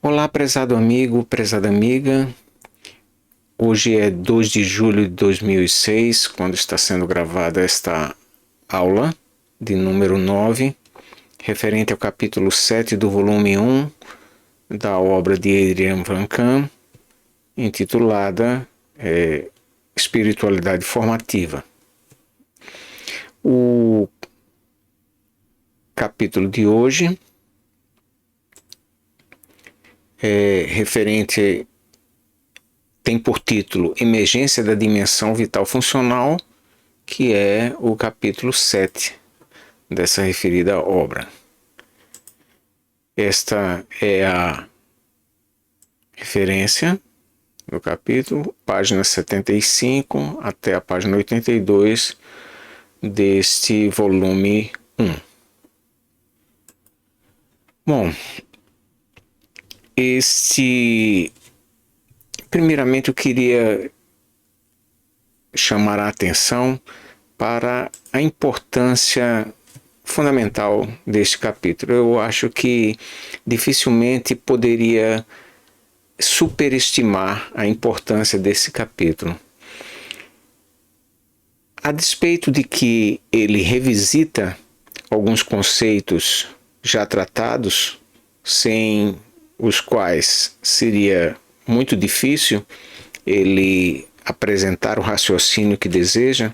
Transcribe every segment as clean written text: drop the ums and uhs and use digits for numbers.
Olá, prezado amigo, prezada amiga. Hoje é 2 de julho de 2006, quando está sendo gravada esta aula de número 9, referente ao capítulo 7 do volume 1 da obra de Adriaan van Kam, intitulada Espiritualidade Formativa. O capítulo de hoje tem por título Emergência da Dimensão Vital Funcional, que é o capítulo 7 dessa referida obra. Esta é a referência do capítulo, página 75 até a página 82 deste volume 1. Bom, primeiramente eu queria chamar a atenção para a importância fundamental deste capítulo. Eu acho que dificilmente poderia superestimar a importância desse capítulo. A despeito de que ele revisita alguns conceitos já tratados, sem os quais seria muito difícil ele apresentar o raciocínio que deseja.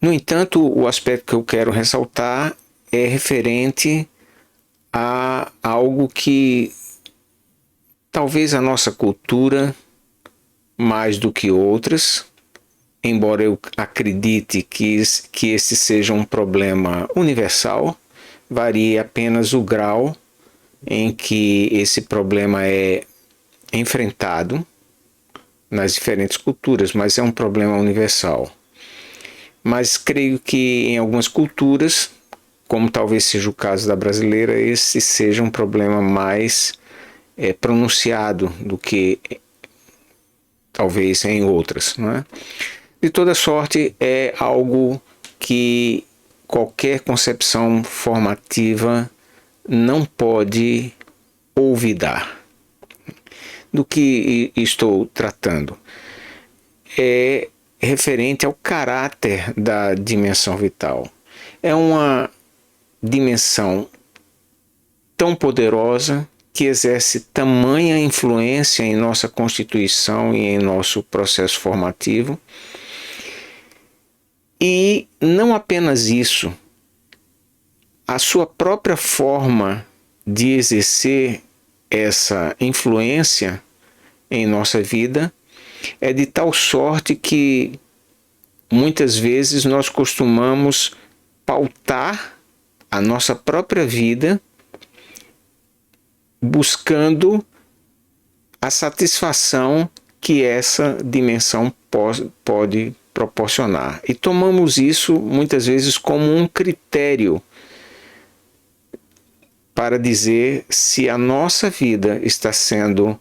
No entanto, o aspecto que eu quero ressaltar é referente a algo que talvez a nossa cultura, mais do que outras, embora eu acredite que esse seja um problema universal, varia apenas o grau em que esse problema é enfrentado nas diferentes culturas, mas é um problema universal. Mas creio que em algumas culturas, como talvez seja o caso da brasileira, esse seja um problema mais pronunciado do que talvez em outras, não é? De toda sorte, é algo que qualquer concepção formativa não pode olvidar. Do que estou tratando? É referente ao caráter da dimensão vital. É uma dimensão tão poderosa que exerce tamanha influência em nossa constituição e em nosso processo formativo. E não apenas isso, a sua própria forma de exercer essa influência em nossa vida é de tal sorte que muitas vezes nós costumamos pautar a nossa própria vida buscando a satisfação que essa dimensão pode proporcionar. E tomamos isso muitas vezes como um critério para dizer se a nossa vida está sendo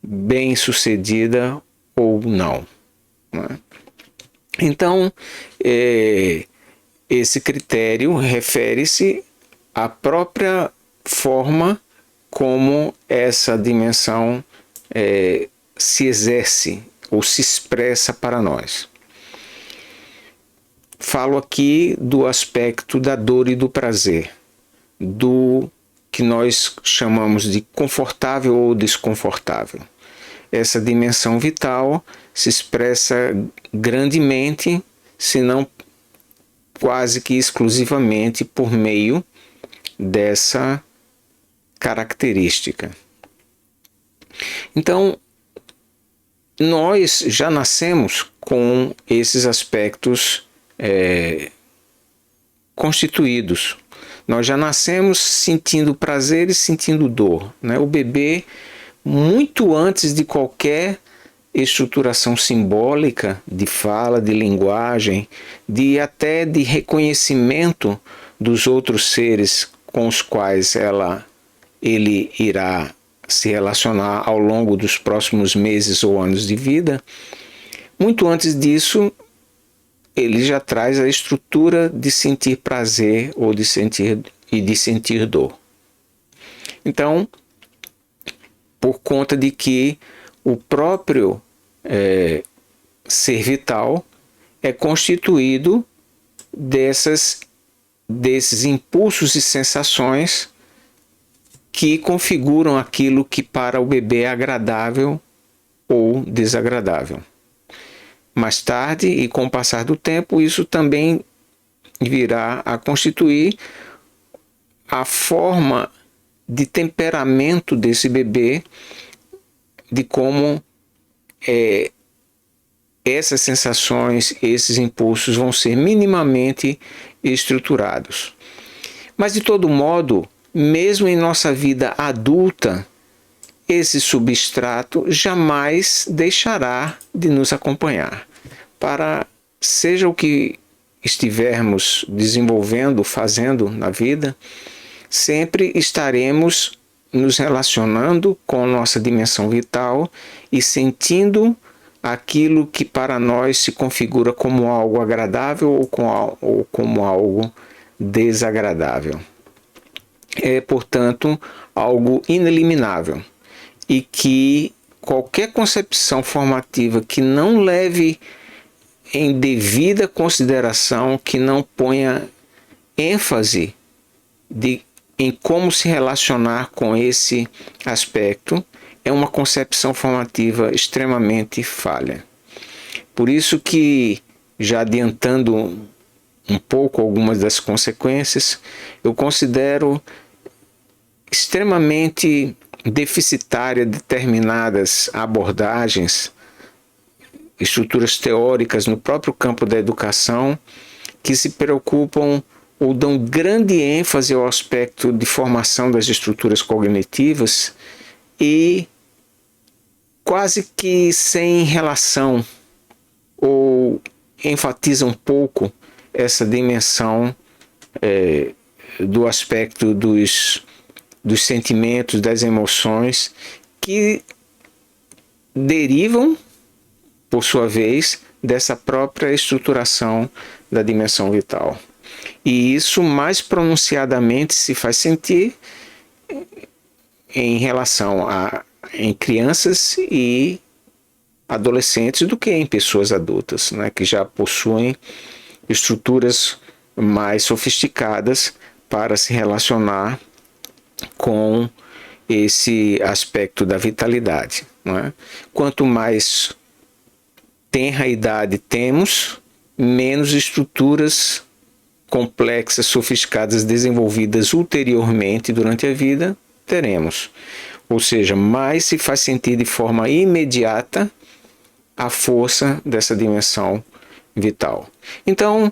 bem sucedida ou não. Então, esse critério refere-se à própria forma como essa dimensão se exerce ou se expressa para nós. Falo aqui do aspecto da dor e do prazer, do que nós chamamos de confortável ou desconfortável. Essa dimensão vital se expressa grandemente, se não quase que exclusivamente, por meio dessa característica. Então, nós já nascemos com esses aspectos constituídos. Nós já nascemos sentindo prazer e sentindo dor, né? O bebê, muito antes de qualquer estruturação simbólica de fala, de linguagem, até de reconhecimento dos outros seres com os quais ele irá se relacionar ao longo dos próximos meses ou anos de vida, muito antes disso, ele já traz a estrutura de sentir prazer ou de sentir dor. Então, por conta de que o próprio ser vital é constituído desses impulsos e sensações que configuram aquilo que para o bebê é agradável ou desagradável. Mais tarde, e com o passar do tempo, isso também virá a constituir a forma de temperamento desse bebê, de como essas sensações, esses impulsos vão ser minimamente estruturados. Mas, de todo modo, mesmo em nossa vida adulta, esse substrato jamais deixará de nos acompanhar. Para seja o que estivermos desenvolvendo, fazendo na vida, sempre estaremos nos relacionando com nossa dimensão vital e sentindo aquilo que para nós se configura como algo agradável ou como algo desagradável. É, portanto, algo ineliminável e que qualquer concepção formativa que não leve em devida consideração, que não ponha ênfase em como se relacionar com esse aspecto, é uma concepção formativa extremamente falha. Por isso que, já adiantando um pouco algumas das consequências, eu considero extremamente deficitária determinadas abordagens, estruturas teóricas no próprio campo da educação, que se preocupam ou dão grande ênfase ao aspecto de formação das estruturas cognitivas e quase que sem relação ou enfatizam pouco essa dimensão do aspecto dos sentimentos, das emoções, que derivam, por sua vez, dessa própria estruturação da dimensão vital. E isso mais pronunciadamente se faz sentir em relação em crianças e adolescentes do que em pessoas adultas, né, que já possuem estruturas mais sofisticadas para se relacionar com esse aspecto da vitalidade. Não é? Quanto mais tenra idade temos, menos estruturas complexas, sofisticadas, desenvolvidas ulteriormente durante a vida teremos. Ou seja, mais se faz sentir de forma imediata a força dessa dimensão vital. Então,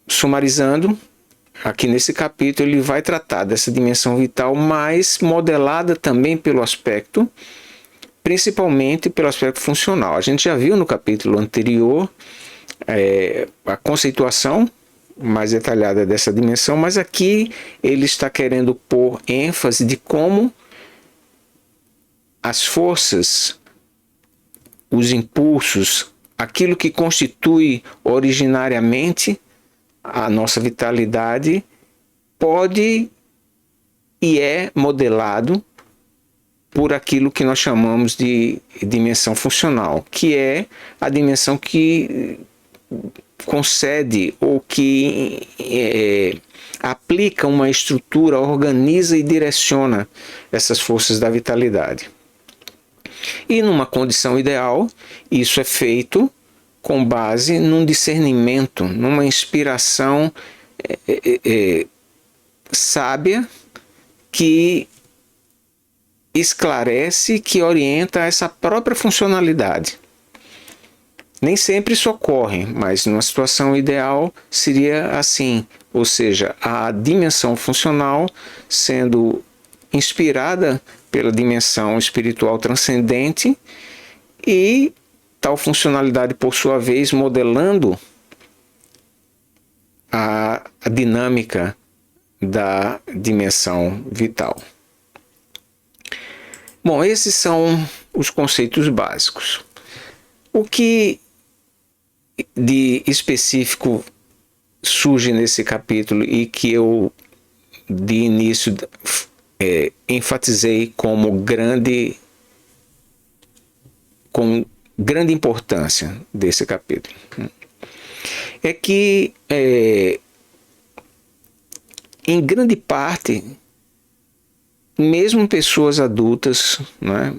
sumarizando, aqui nesse capítulo ele vai tratar dessa dimensão vital, mas modelada também pelo aspecto, principalmente pelo aspecto funcional. A gente já viu no capítulo anterior a conceituação mais detalhada dessa dimensão, mas aqui ele está querendo pôr ênfase de como as forças, os impulsos, aquilo que constitui originariamente a nossa vitalidade pode e é modelado por aquilo que nós chamamos de dimensão funcional, que é a dimensão que concede ou que aplica uma estrutura, organiza e direciona essas forças da vitalidade. E numa condição ideal, isso é feito com base num discernimento, numa inspiração sábia que esclarece, que orienta essa própria funcionalidade. Nem sempre isso ocorre, mas numa situação ideal seria assim, ou seja, a dimensão funcional sendo inspirada pela dimensão espiritual transcendente e tal funcionalidade, por sua vez, modelando a dinâmica da dimensão vital. Bom, esses são os conceitos básicos. O que de específico surge nesse capítulo e que eu de início enfatizei com grande importância desse capítulo, é que em grande parte, mesmo pessoas adultas, né,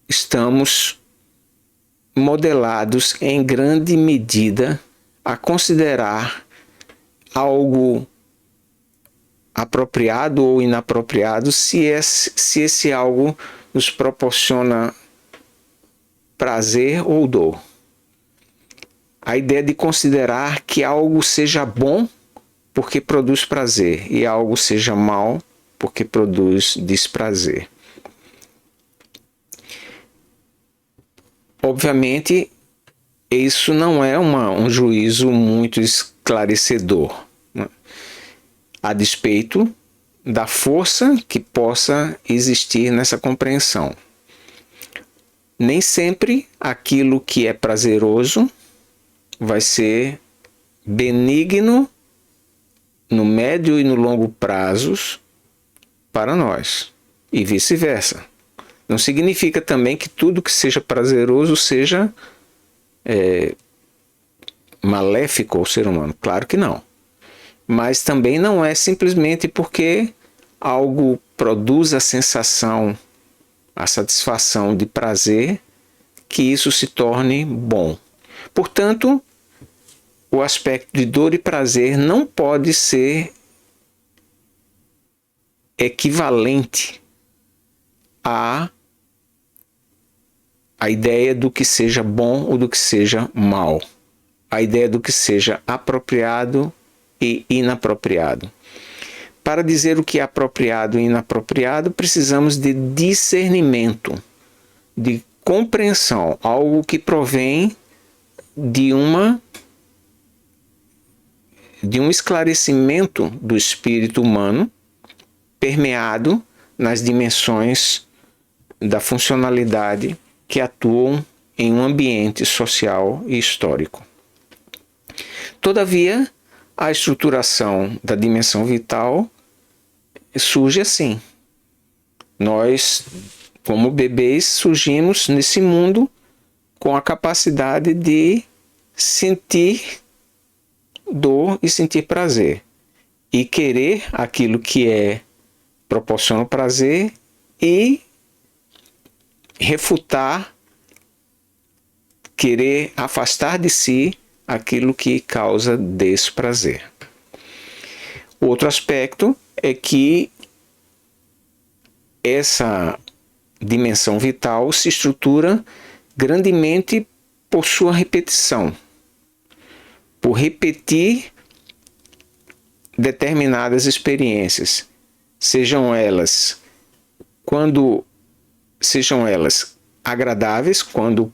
estamos modelados em grande medida a considerar algo apropriado ou inapropriado se esse algo nos proporciona prazer ou dor. A ideia de considerar que algo seja bom porque produz prazer e algo seja mal porque produz desprazer. Obviamente, isso não é um juízo muito esclarecedor, né? A despeito da força que possa existir nessa compreensão. Nem sempre aquilo que é prazeroso vai ser benigno no médio e no longo prazos para nós, e vice-versa. Não significa também que tudo que seja prazeroso seja maléfico ao ser humano. Claro que não. Mas também não é simplesmente porque algo produz a sensação, a satisfação de prazer, que isso se torne bom. Portanto, o aspecto de dor e prazer não pode ser equivalente à ideia do que seja bom ou do que seja mal, a ideia do que seja apropriado e inapropriado. Para dizer o que é apropriado e inapropriado, precisamos de discernimento, de compreensão, algo que provém de um esclarecimento do espírito humano permeado nas dimensões da funcionalidade que atuam em um ambiente social e histórico. Todavia, a estruturação da dimensão vital surge assim. Nós, como bebês, surgimos nesse mundo com a capacidade de sentir dor e sentir prazer, e querer aquilo que proporciona prazer e refutar, querer afastar de si aquilo que causa desprazer. Outro aspecto é que essa dimensão vital se estrutura grandemente por sua repetição, por repetir determinadas experiências, sejam elas agradáveis, quando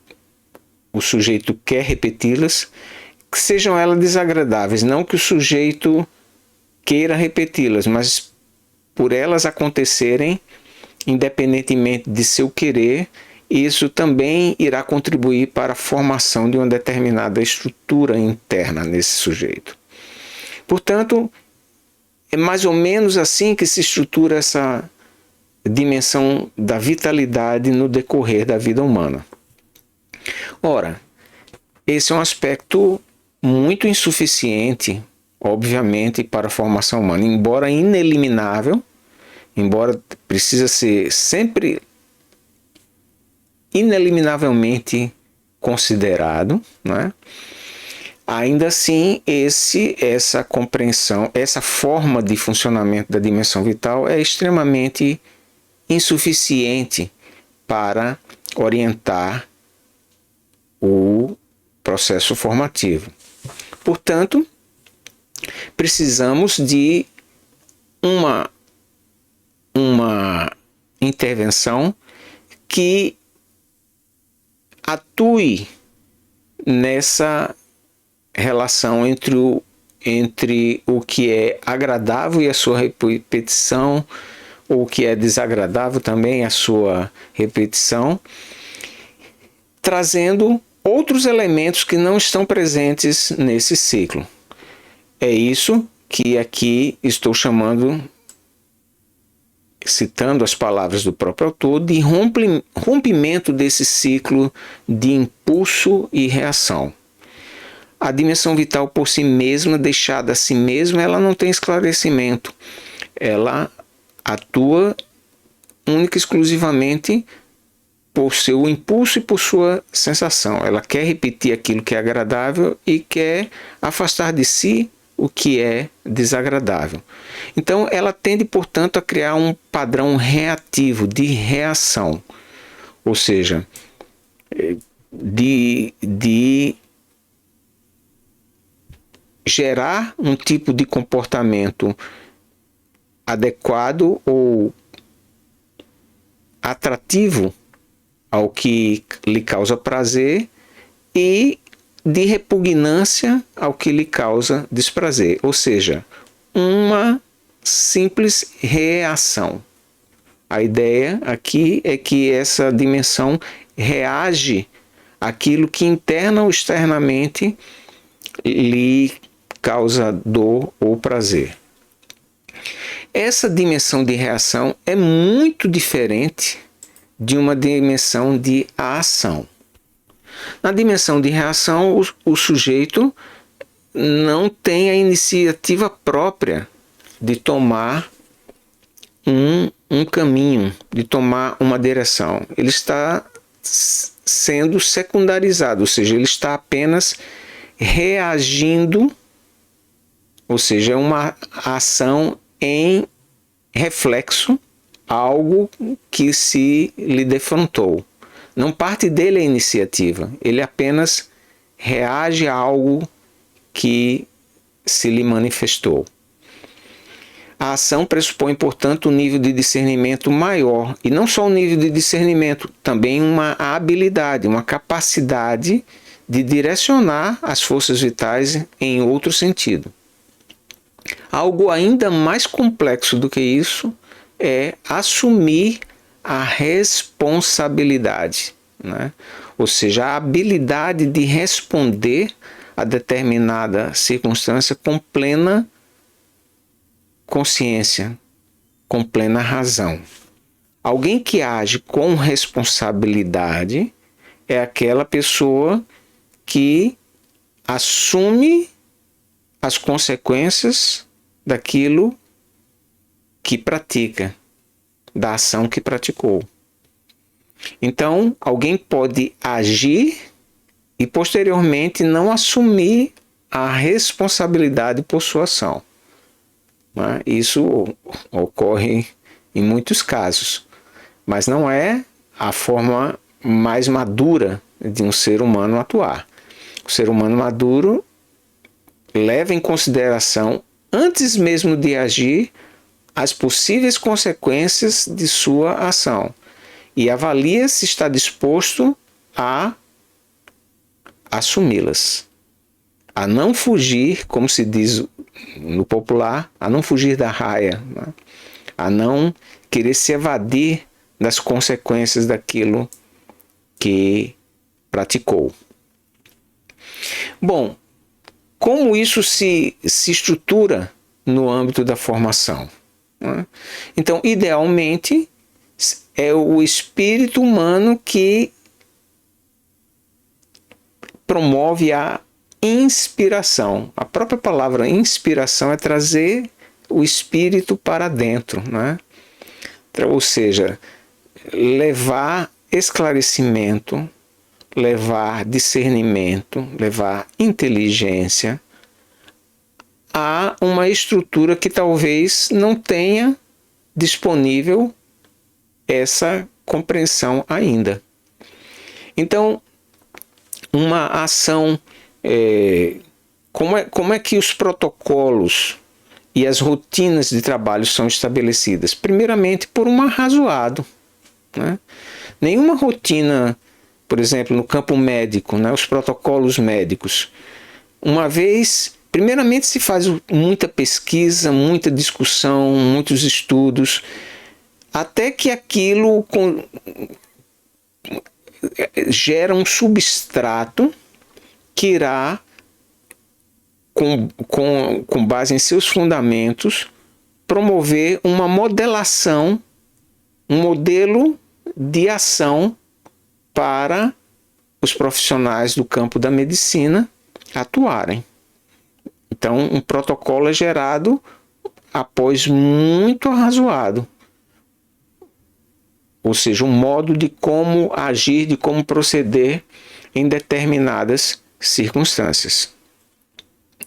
o sujeito quer repeti-las, que sejam elas desagradáveis, não que o sujeito queira repeti-las, mas por elas acontecerem, independentemente de seu querer, isso também irá contribuir para a formação de uma determinada estrutura interna nesse sujeito. Portanto, é mais ou menos assim que se estrutura essa dimensão da vitalidade no decorrer da vida humana. Ora, esse é um aspecto muito insuficiente, obviamente, para a formação humana, embora ineliminável, embora precisa ser sempre ineliminavelmente considerado, né? Ainda assim, essa compreensão, essa forma de funcionamento da dimensão vital é extremamente insuficiente para orientar o processo formativo. Portanto, precisamos de uma intervenção que atue nessa relação entre o que é agradável e a sua repetição, ou o que é desagradável também a sua repetição, trazendo outros elementos que não estão presentes nesse ciclo. É isso que aqui estou chamando citando as palavras do próprio autor, de rompimento desse ciclo de impulso e reação. A dimensão vital por si mesma, deixada a si mesma, ela não tem esclarecimento. Ela atua única e exclusivamente por seu impulso e por sua sensação. Ela quer repetir aquilo que é agradável e quer afastar de si o que é desagradável. Então, ela tende, portanto, a criar um padrão reativo, de reação. Ou seja, de gerar um tipo de comportamento adequado ou atrativo ao que lhe causa prazer e de repugnância ao que lhe causa desprazer, ou seja, uma simples reação. A ideia aqui é que essa dimensão reage àquilo que interna ou externamente lhe causa dor ou prazer. Essa dimensão de reação é muito diferente de uma dimensão de ação. Na dimensão de reação, o sujeito não tem a iniciativa própria de tomar um caminho, de tomar uma direção. Ele está sendo secundarizado, ou seja, ele está apenas reagindo, ou seja, é uma ação em reflexo a algo que se lhe defrontou. Não parte dele a iniciativa, ele apenas reage a algo que se lhe manifestou. A ação pressupõe, portanto, um nível de discernimento maior, e não só um nível de discernimento, também uma habilidade, uma capacidade de direcionar as forças vitais em outro sentido. Algo ainda mais complexo do que isso é assumir a responsabilidade, né? Ou seja, a habilidade de responder a determinada circunstância com plena consciência, com plena razão. Alguém que age com responsabilidade é aquela pessoa que assume as consequências daquilo que pratica, da ação que praticou. Então, alguém pode agir e posteriormente não assumir a responsabilidade por sua ação. Isso ocorre em muitos casos, mas não é a forma mais madura de um ser humano atuar. O ser humano maduro leva em consideração, antes mesmo de agir, as possíveis consequências de sua ação e avalia se está disposto a assumi-las, a não fugir, como se diz no popular, a não fugir da raia, né? A não querer se evadir das consequências daquilo que praticou. Bom, como isso se estrutura no âmbito da formação? Então, idealmente, é o espírito humano que promove a inspiração. A própria palavra inspiração é trazer o espírito para dentro, né? Ou seja, levar esclarecimento, levar discernimento, levar inteligência a uma estrutura que talvez não tenha disponível essa compreensão ainda. Então, uma ação, como é que os protocolos e as rotinas de trabalho são estabelecidas? Primeiramente, por um arrazoado, né? Nenhuma rotina, por exemplo, no campo médico, né, os protocolos médicos, primeiramente se faz muita pesquisa, muita discussão, muitos estudos, até que aquilo gera um substrato que irá, com base em seus fundamentos, promover uma modelação um modelo de ação para os profissionais do campo da medicina atuarem. Então, um protocolo é gerado após muito arrazoado, ou seja, um modo de como agir, de como proceder em determinadas circunstâncias.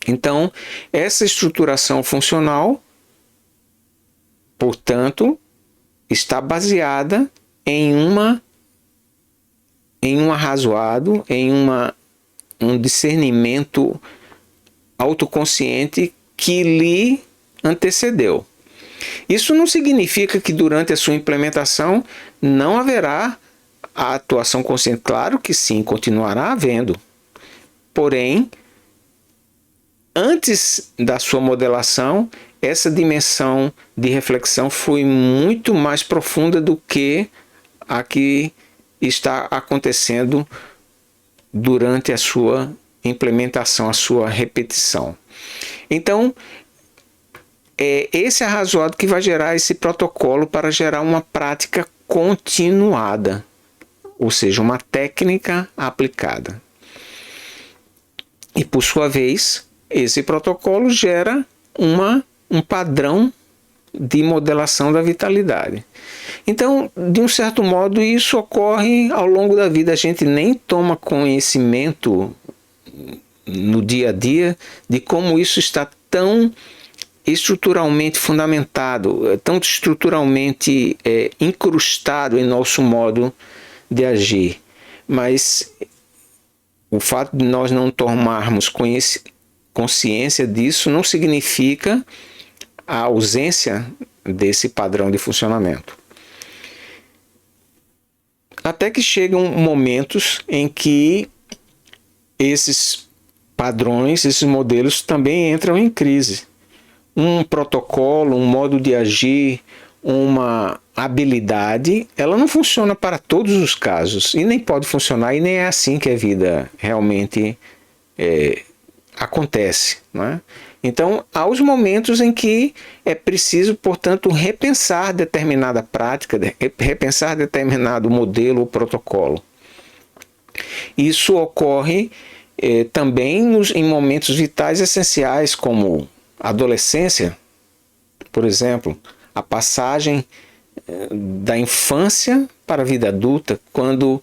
Então, essa estruturação funcional, portanto, está baseada em um arrazoado, em um discernimento autoconsciente que lhe antecedeu. Isso não significa que durante a sua implementação não haverá a atuação consciente. Claro que sim, continuará havendo. Porém, antes da sua modelação, essa dimensão de reflexão foi muito mais profunda do que a que está acontecendo durante a sua implementação, a sua repetição. Então, é esse arrazoado que vai gerar esse protocolo para gerar uma prática continuada, ou seja, uma técnica aplicada. E por sua vez, esse protocolo gera um padrão de modelação da vitalidade. Então, de um certo modo, isso ocorre ao longo da vida. A gente nem toma conhecimento no dia a dia de como isso está tão estruturalmente fundamentado, tão estruturalmente incrustado em nosso modo de agir. Mas o fato de nós não tomarmos consciência disso não significa a ausência desse padrão de funcionamento. Até que chegam momentos em que esses padrões, esses modelos também entram em crise. Um protocolo, um modo de agir, uma habilidade, ela não funciona para todos os casos e nem pode funcionar, e nem é assim que a vida realmente acontece, né? Então, há os momentos em que é preciso, portanto, repensar determinada prática, repensar determinado modelo ou protocolo. Isso ocorre também em momentos vitais essenciais, como a adolescência, por exemplo, a passagem da infância para a vida adulta, quando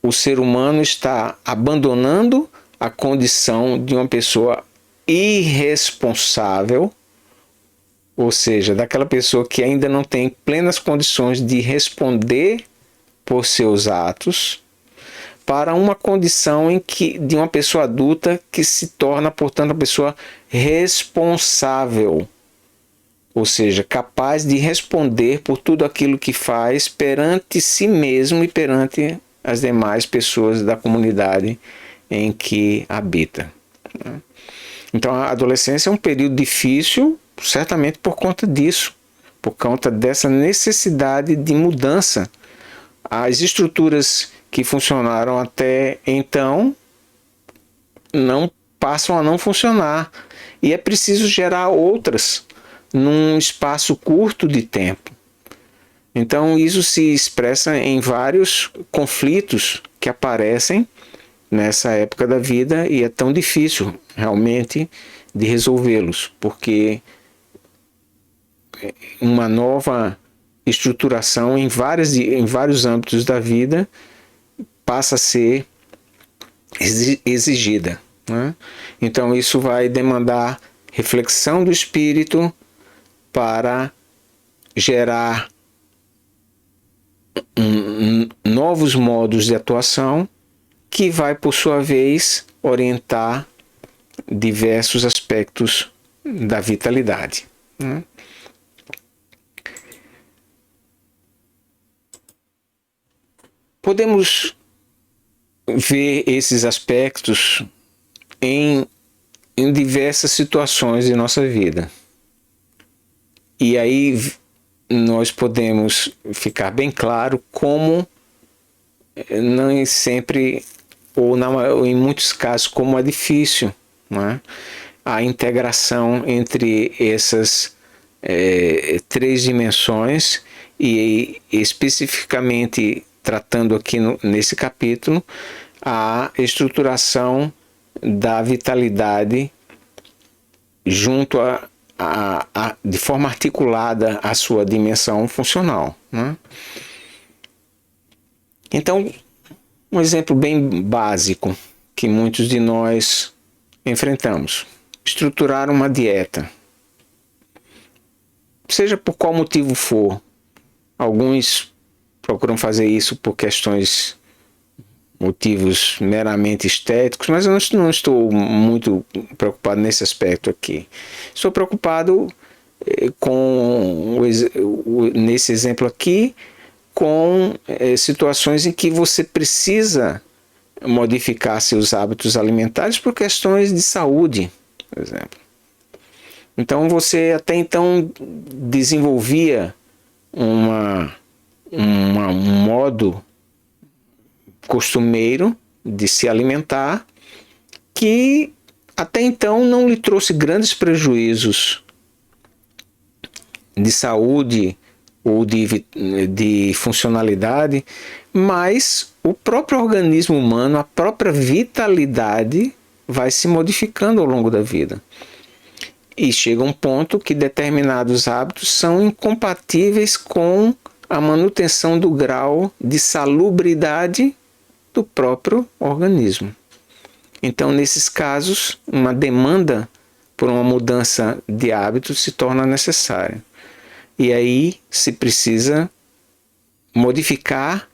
o ser humano está abandonando a condição de uma pessoa irresponsável, ou seja, daquela pessoa que ainda não tem plenas condições de responder por seus atos, para uma condição de uma pessoa adulta que se torna, portanto, uma pessoa responsável, ou seja, capaz de responder por tudo aquilo que faz perante si mesmo e perante as demais pessoas da comunidade em que habita. Então, a adolescência é um período difícil, certamente por conta disso, por conta dessa necessidade de mudança. As estruturas que funcionaram até então não passam a não funcionar, e é preciso gerar outras num espaço curto de tempo. Então, isso se expressa em vários conflitos que aparecem nessa época da vida, e é tão difícil realmente de resolvê-los, porque uma nova estruturação em vários âmbitos da vida passa a ser exigida, né? Então isso vai demandar reflexão do espírito para gerar novos modos de atuação, que vai, por sua vez, orientar diversos aspectos da vitalidade, né? Podemos ver esses aspectos em diversas situações de nossa vida. E aí nós podemos ficar bem claro como nem sempre, ou em muitos casos, como é difícil, né, a integração entre essas três dimensões, e especificamente tratando aqui nesse capítulo a estruturação da vitalidade junto de forma articulada à sua dimensão funcional, né? Então, um exemplo bem básico que muitos de nós enfrentamos: estruturar uma dieta. Seja por qual motivo for, alguns procuram fazer isso por motivos meramente estéticos, mas eu não estou muito preocupado nesse aspecto aqui. Estou preocupado nesse exemplo aqui, com situações em que você precisa modificar seus hábitos alimentares por questões de saúde, por exemplo. Então você até então desenvolvia um modo costumeiro de se alimentar que até então não lhe trouxe grandes prejuízos de saúde ou de funcionalidade, mas o próprio organismo humano, a própria vitalidade vai se modificando ao longo da vida. E chega um ponto que determinados hábitos são incompatíveis com a manutenção do grau de salubridade do próprio organismo. Então, nesses casos, uma demanda por uma mudança de hábitos se torna necessária. E aí se precisa modificar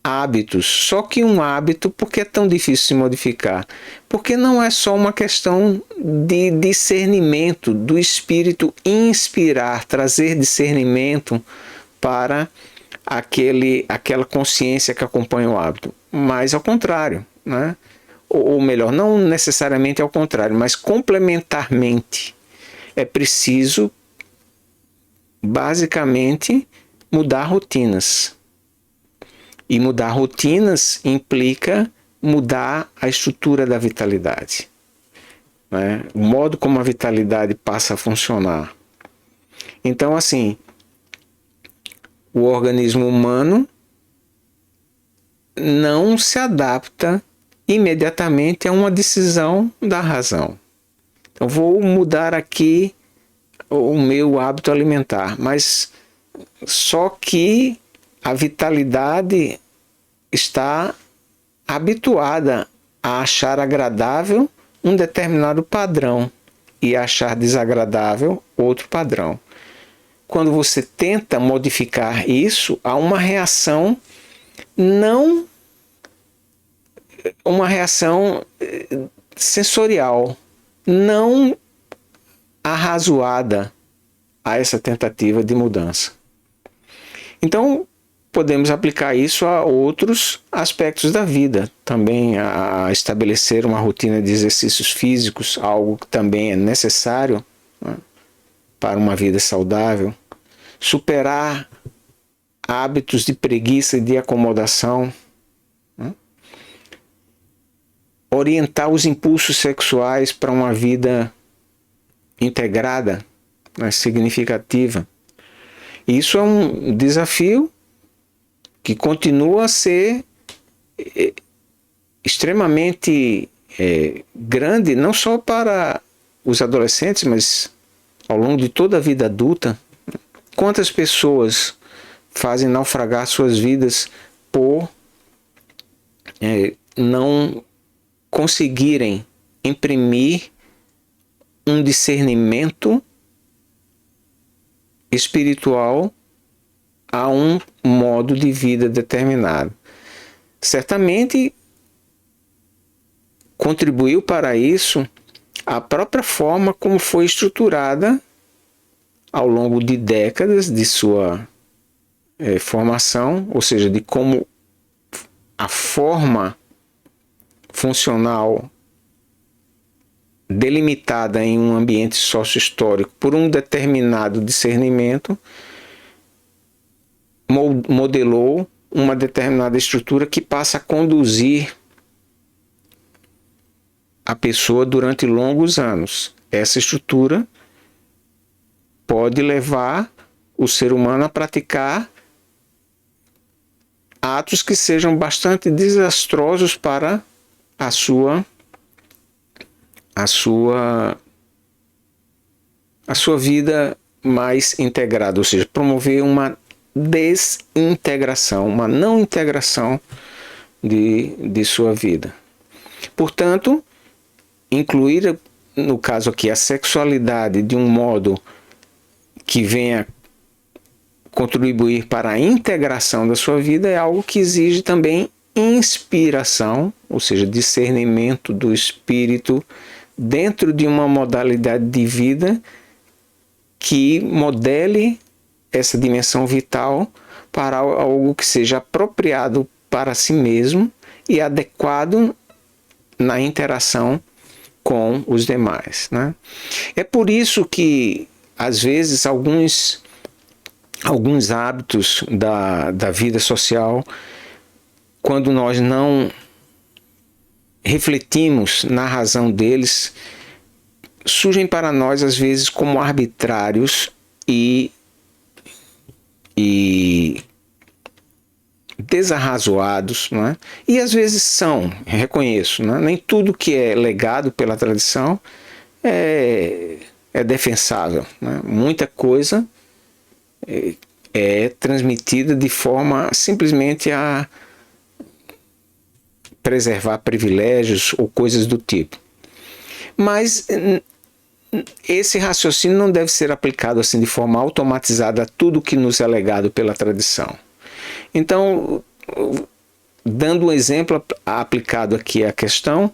hábitos. Só que um hábito, por que é tão difícil se modificar? Porque não é só uma questão de discernimento, do espírito inspirar, trazer discernimento para aquela consciência que acompanha o hábito. Mas ao contrário, né? Ou melhor, não necessariamente ao contrário, mas complementarmente. É preciso, basicamente, mudar rotinas. E mudar rotinas implica mudar a estrutura da vitalidade, né? O modo como a vitalidade passa a funcionar. Então, assim, o organismo humano não se adapta imediatamente a uma decisão da razão. Então, vou mudar aqui o meu hábito alimentar, mas só que a vitalidade está habituada a achar agradável um determinado padrão e achar desagradável outro padrão. Quando você tenta modificar isso, há uma reação, não uma reação sensorial, não arrazoada a essa tentativa de mudança. Então, podemos aplicar isso a outros aspectos da vida, também a estabelecer uma rotina de exercícios físicos, algo que também é necessário, né, para uma vida saudável. Superar hábitos de preguiça e de acomodação, né? Orientar os impulsos sexuais para uma vida integrada, né, significativa. Isso é um desafio que continua a ser extremamente grande, não só para os adolescentes, mas ao longo de toda a vida adulta. Quantas pessoas fazem naufragar suas vidas por não conseguirem imprimir um discernimento espiritual a um modo de vida determinado. Certamente contribuiu para isso a própria forma como foi estruturada ao longo de décadas de sua formação, ou seja, de como a forma funcional delimitada em um ambiente sócio-histórico por um determinado discernimento modelou uma determinada estrutura que passa a conduzir a pessoa durante longos anos. Essa estrutura pode levar o ser humano a praticar atos que sejam bastante desastrosos para a sua vida mais integrada, ou seja, promover uma desintegração, uma não integração de sua vida. Portanto, incluir, no caso aqui, a sexualidade de um modo que venha contribuir para a integração da sua vida é algo que exige também inspiração, ou seja, discernimento do espírito dentro de uma modalidade de vida que modele essa dimensão vital para algo que seja apropriado para si mesmo e adequado na interação com os demais, né? É por isso que, às vezes, alguns hábitos da vida social, quando nós não refletimos na razão deles, surgem para nós, às vezes, como arbitrários e desarrazoados, não é? E às vezes são, reconheço, não é? Nem tudo que é legado pela tradição é defensável, não é? Muita coisa é transmitida de forma simplesmente a preservar privilégios ou coisas do tipo. Mas esse raciocínio não deve ser aplicado assim de forma automatizada a tudo que nos é legado pela tradição. Então, dando um exemplo aplicado aqui à questão,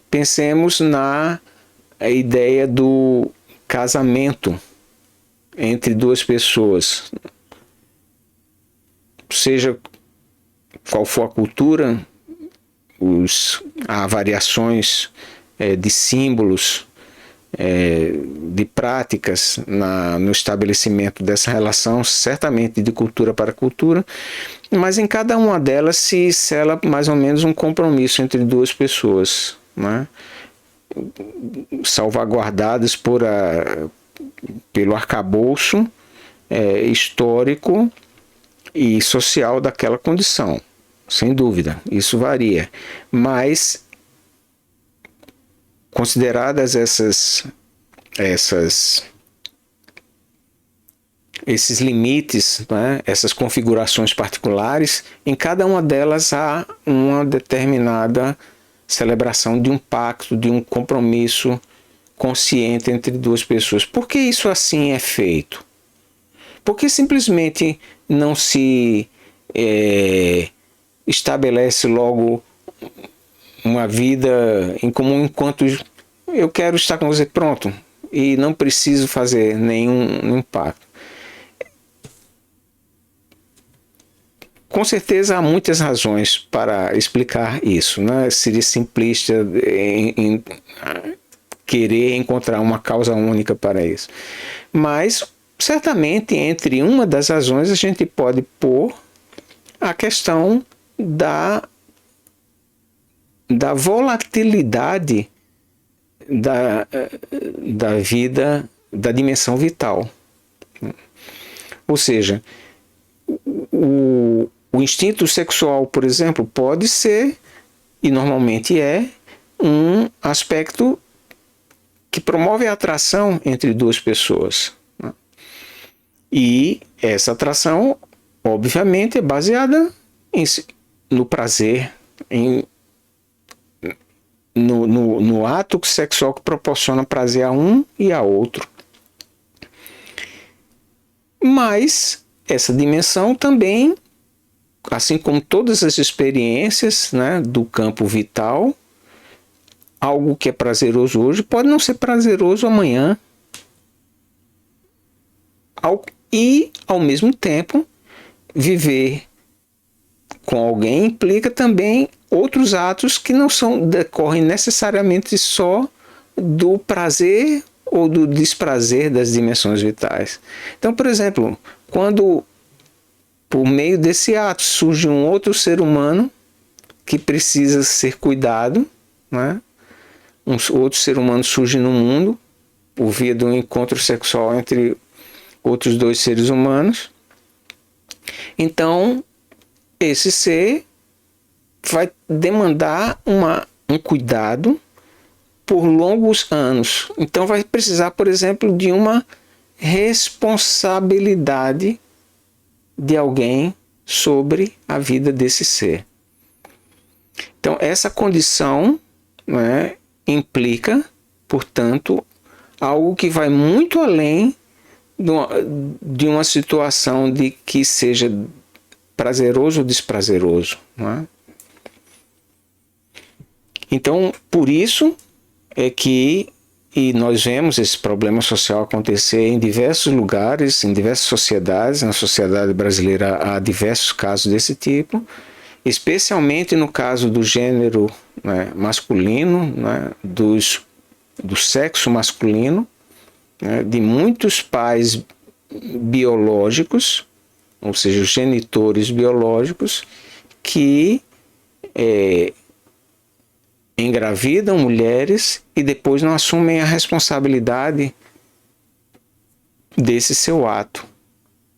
pensemos na ideia do casamento entre duas pessoas. Seja qual for a cultura, há variações de símbolos, de práticas no estabelecimento dessa relação, certamente de cultura para cultura, mas em cada uma delas se sela mais ou menos um compromisso entre duas pessoas, né? Salvaguardadas pelo arcabouço histórico e social daquela condição. Sem dúvida, isso varia. Mas, consideradas esses limites, né, essas configurações particulares, em cada uma delas há uma determinada celebração de um pacto, de um compromisso consciente entre duas pessoas. Por que isso assim é feito? Porque simplesmente não se estabelece logo uma vida em comum enquanto eu quero estar com você, pronto, e não preciso fazer nenhum pacto. Com certeza há muitas razões para explicar isso, né? Seria simplista em querer encontrar uma causa única para isso. Mas, certamente, entre uma das razões, a gente pode pôr a questão da volatilidade da vida, da dimensão vital. Ou seja, o instinto sexual, por exemplo, pode ser, e normalmente é, um aspecto que promove a atração entre duas pessoas. E essa atração, obviamente, é baseada no prazer, no ato sexual que proporciona prazer a um e a outro. Mas essa dimensão também, assim como todas as experiências, né, do campo vital, algo que é prazeroso hoje pode não ser prazeroso amanhã. E, ao mesmo tempo, viver com alguém implica também outros atos que não decorrem necessariamente só do prazer ou do desprazer das dimensões vitais. Então, por exemplo, quando por meio desse ato surge um outro ser humano que precisa ser cuidado, né? Um outro ser humano surge no mundo por via de um encontro sexual entre outros dois seres humanos. Então, esse ser vai demandar um cuidado por longos anos. Então vai precisar, por exemplo, de uma responsabilidade de alguém sobre a vida desse ser. Então essa condição, né, implica, portanto, algo que vai muito além de uma situação de que seja prazeroso ou desprazeroso, não é? Então, por isso é que nós vemos esse problema social acontecer em diversos lugares, em diversas sociedades. Na sociedade brasileira há diversos casos desse tipo, especialmente no caso do gênero, né, masculino, né, do sexo masculino, né, de muitos pais biológicos, ou seja, os genitores biológicos, que engravidam mulheres e depois não assumem a responsabilidade desse seu ato.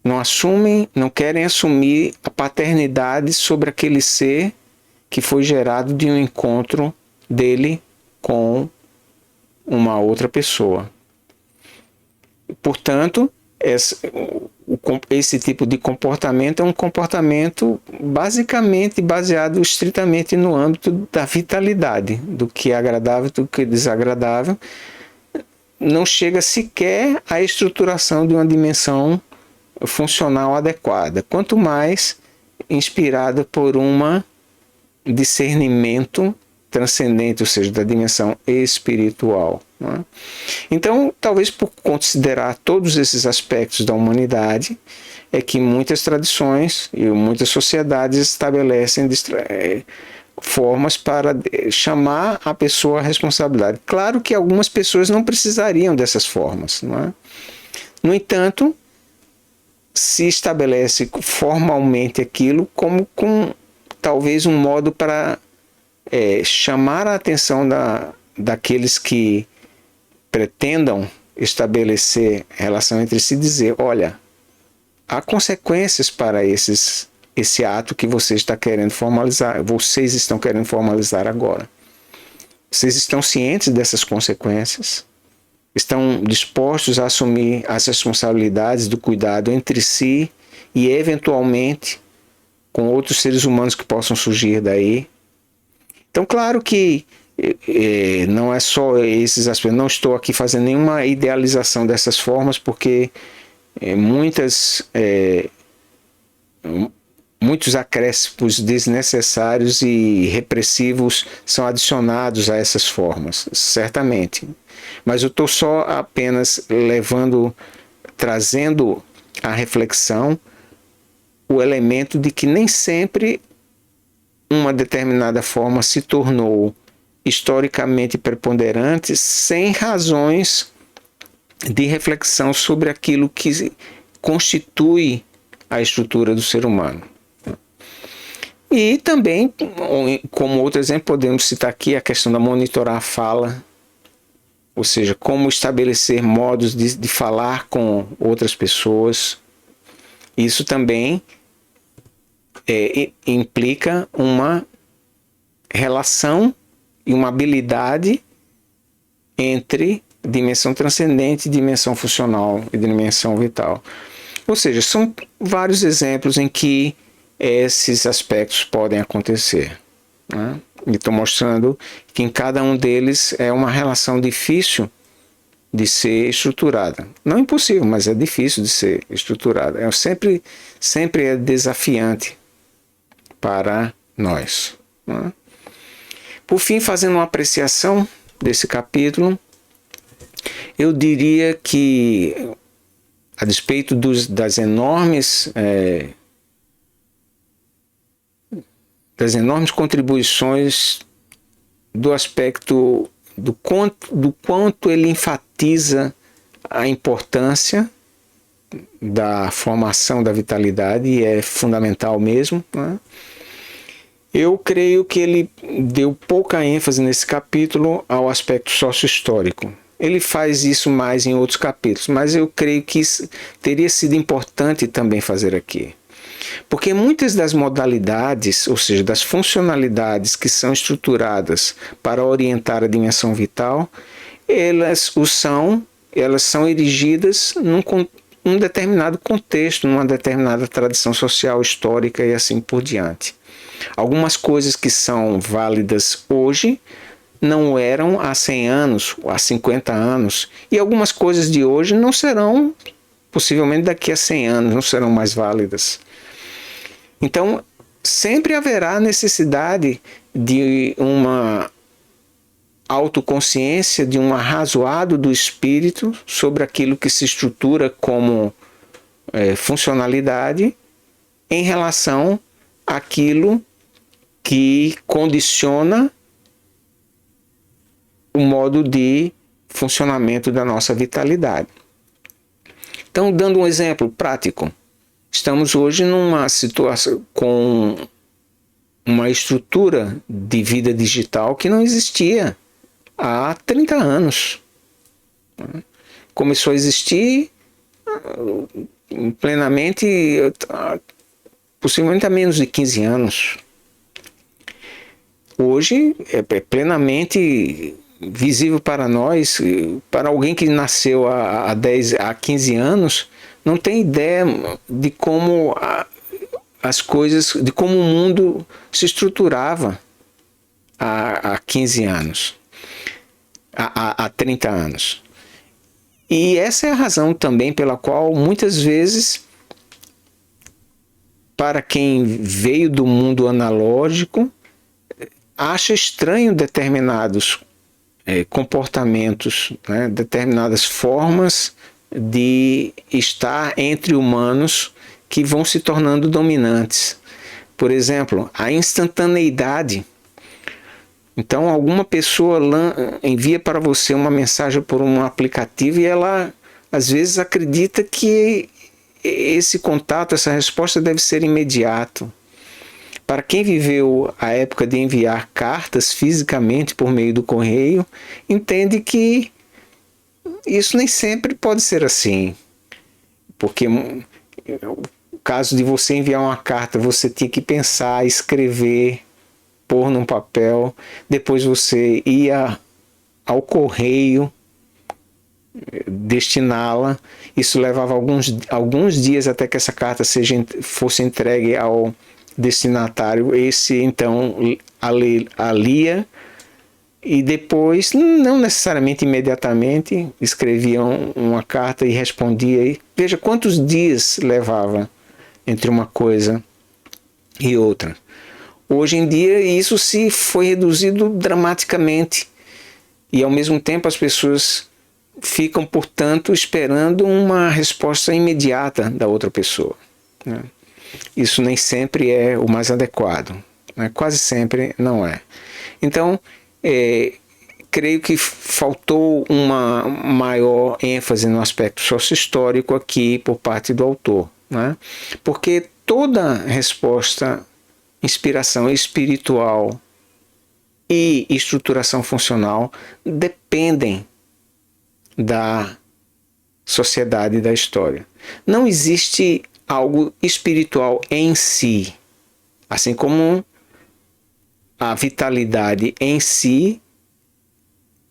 Não querem assumir a paternidade sobre aquele ser que foi gerado de um encontro dele com uma outra pessoa. Portanto, esse tipo de comportamento é um comportamento basicamente baseado estritamente no âmbito da vitalidade, do que é agradável, do que é desagradável. Não chega sequer à estruturação de uma dimensão funcional adequada, quanto mais inspirada por um discernimento transcendente, ou seja, da dimensão espiritual. Não é? Então, talvez por considerar todos esses aspectos da humanidade, é que muitas tradições e muitas sociedades estabelecem formas para chamar a pessoa à responsabilidade. Claro que algumas pessoas não precisariam dessas formas, não é? No entanto, se estabelece formalmente aquilo como talvez um modo para chamar a atenção daqueles que pretendam estabelecer relação entre si e dizer, olha, há consequências para esse ato que você está querendo formalizar, vocês estão querendo formalizar agora. Vocês estão cientes dessas consequências? Estão dispostos a assumir as responsabilidades do cuidado entre si e, eventualmente, com outros seres humanos que possam surgir daí? Então, claro que não é só esses aspectos. Não estou aqui fazendo nenhuma idealização dessas formas, porque muitos acréscimos desnecessários e repressivos são adicionados a essas formas, certamente. Mas eu estou só apenas trazendo à reflexão o elemento de que nem sempre uma determinada forma se tornou historicamente preponderante sem razões de reflexão sobre aquilo que constitui a estrutura do ser humano. E também, como outro exemplo, podemos citar aqui a questão da monitorar a fala, ou seja, como estabelecer modos de falar com outras pessoas. Isso também implica uma relação e uma habilidade entre dimensão transcendente, dimensão funcional e dimensão vital. Ou seja, são vários exemplos em que esses aspectos podem acontecer, né? E estou mostrando que em cada um deles é uma relação difícil de ser estruturada. Não impossível, mas é difícil de ser estruturada. Sempre é desafiante para nós, né? Por fim, fazendo uma apreciação desse capítulo, eu diria que, a despeito das enormes contribuições do aspecto do quanto ele enfatiza a importância da formação da vitalidade, e é fundamental mesmo, né? Eu creio que ele deu pouca ênfase nesse capítulo ao aspecto sócio-histórico. Ele faz isso mais em outros capítulos, mas eu creio que isso teria sido importante também fazer aqui. Porque muitas das modalidades, ou seja, das funcionalidades que são estruturadas para orientar a dimensão vital, elas são erigidas num determinado contexto, numa determinada tradição social, histórica e assim por diante. Algumas coisas que são válidas hoje não eram há 100 anos, há 50 anos, e algumas coisas de hoje não serão, possivelmente daqui a 100 anos, não serão mais válidas. Então, sempre haverá necessidade de uma autoconsciência, de um arrazoado do espírito sobre aquilo que se estrutura como funcionalidade em relação àquilo que condiciona o modo de funcionamento da nossa vitalidade. Então, dando um exemplo prático, estamos hoje numa situação com uma estrutura de vida digital que não existia há 30 anos. Começou a existir plenamente, possivelmente há menos de 15 anos. Hoje é plenamente visível para nós, para alguém que nasceu há 15 anos, não tem ideia de como as coisas, de como o mundo se estruturava há 15 anos, há 30 anos. E essa é a razão também pela qual muitas vezes, para quem veio do mundo analógico, acha estranho determinados comportamentos, né, determinadas formas de estar entre humanos que vão se tornando dominantes. Por exemplo, a instantaneidade. Então, alguma pessoa envia para você uma mensagem por um aplicativo e ela, às vezes, acredita que esse contato, essa resposta deve ser imediato. Para quem viveu a época de enviar cartas fisicamente por meio do correio, entende que isso nem sempre pode ser assim. Porque o caso de você enviar uma carta, você tinha que pensar, escrever, pôr num papel, depois você ia ao correio destiná-la. Isso levava alguns dias até que essa carta fosse entregue ao destinatário. Esse então a lia e depois, não necessariamente imediatamente, escrevia uma carta e respondia. E veja quantos dias levava entre uma coisa e outra. Hoje em dia isso se foi reduzido dramaticamente e ao mesmo tempo as pessoas ficam, portanto, esperando uma resposta imediata da outra pessoa, né? Isso nem sempre é o mais adequado, né? Quase sempre não é. Então, creio que faltou uma maior ênfase no aspecto sócio-histórico aqui por parte do autor, né? Porque toda resposta, inspiração espiritual e estruturação funcional dependem da sociedade e da história. Não existe algo espiritual em si, assim como a vitalidade em si,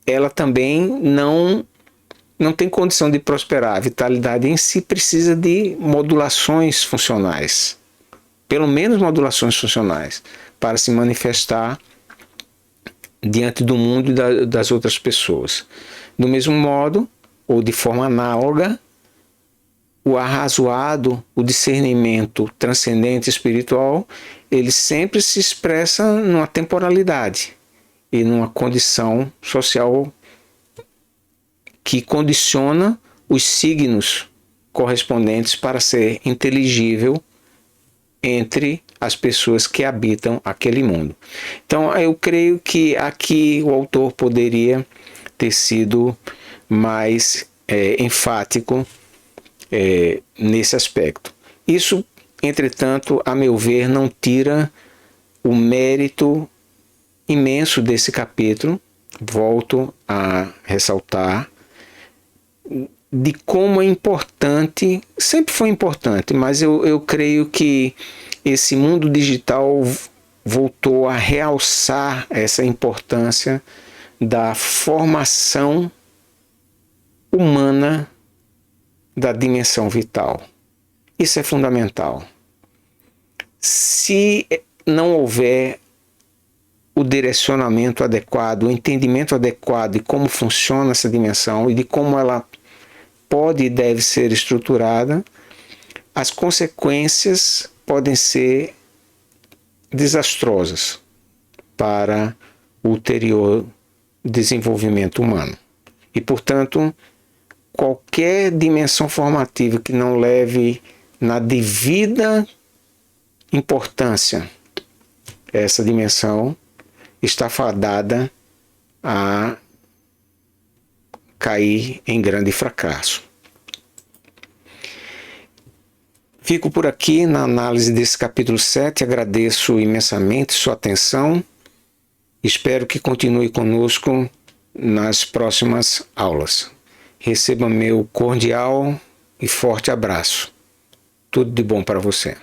ela também não tem condição de prosperar. A vitalidade em si precisa de modulações funcionais, pelo menos modulações funcionais, para se manifestar diante do mundo e das outras pessoas. Do mesmo modo, ou de forma análoga, o arrazoado, o discernimento transcendente espiritual, ele sempre se expressa numa temporalidade e numa condição social que condiciona os signos correspondentes para ser inteligível entre as pessoas que habitam aquele mundo. Então, eu creio que aqui o autor poderia ter sido mais enfático nesse aspecto. Isso, entretanto, a meu ver, não tira o mérito imenso desse capítulo, volto a ressaltar, de como é importante, sempre foi importante, mas eu creio que esse mundo digital voltou a realçar essa importância da formação humana da dimensão vital. Isso é fundamental. Se não houver o direcionamento adequado, o entendimento adequado de como funciona essa dimensão e de como ela pode e deve ser estruturada, as consequências podem ser desastrosas para o ulterior desenvolvimento humano. E, portanto, qualquer dimensão formativa que não leve na devida importância essa dimensão está fadada a cair em grande fracasso. Fico por aqui na análise desse capítulo 7, agradeço imensamente sua atenção, espero que continue conosco nas próximas aulas. Receba meu cordial e forte abraço. Tudo de bom para você.